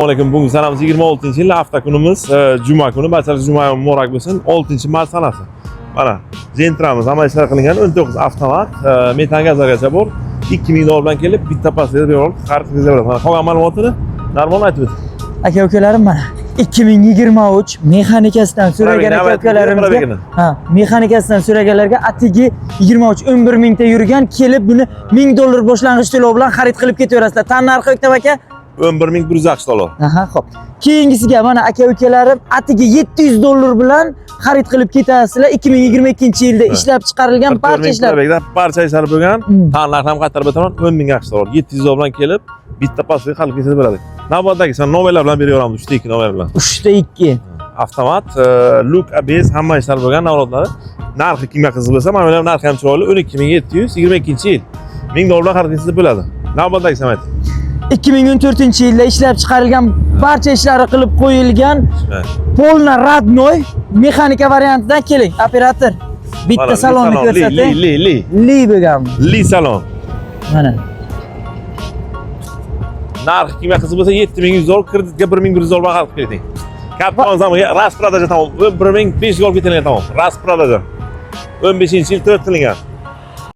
Aleyküm, bugün sanamız 26-yil hafta kunimiz, Cuma kuni, barchasi Juma muborak bo'lsin. 6-mart sanasi. Mana, Gentramiz amaliyotlar qilingan 19 avtomat, metan gazlargacha bor. 2000 dollar bilan kelib, bitta pastel berib, xarid qilib beradi. Mana qolgan ma'lumotini Darmon aytib o'tdi. Aka-ukalarim mana 2023 mexanikasidan so'ragan aka-ukalarimizga, mexanikasidan so'raganlarga atigi 23 11 mingta yurgan, kelib buni 1000 dollar boshlang'ich to'lov bilan xarid qilib ketaverasizlar. Tan narxi Oktab aka 11160 dollar. Aha, xo'p. Keyingisiga mana aka-ukalarim atigi 700 dollar bilan xarid qilib ketasizlar. 2022-yilda ishlab chiqarilgan barcha ishlar. Barcha ishlar bo'lgan. Tan narxi ham qaytarib o'taman, 10060 dollar. 700 dollar bilan kelib, bitta pastel xarid qilib beradi. Navbatdagi san nomerlar bilan beraveramiz, 3ta 2 nomer bilan. 3ta 2. Avtomat, Look ABS hamma ishlar bo'lgan navbatlari. Narxi kimga qiziq bo'lsa, mana bular narxi ham chiroyli, 12722-yil. 1000 dollar bilan xarid qilib bo'ladi. Navbatdagi samat. 2014-yilda ishlab chiqarilgan barcha ishlari qilib qo'yilgan polna radnoy mexanika variantidan keling, operator. Bitta salonni ko'rsating. Li bo'lgan. Li salon. Mana. Narxi kimga qiziq bo'lsa 7100 dollar, kreditga 1100 dollar xarid qiling. Kapital zamiga rasprodaja tamom. 1500 dollar ketilgan tamom. Rasprodaja. 15-yil 4 qilingan.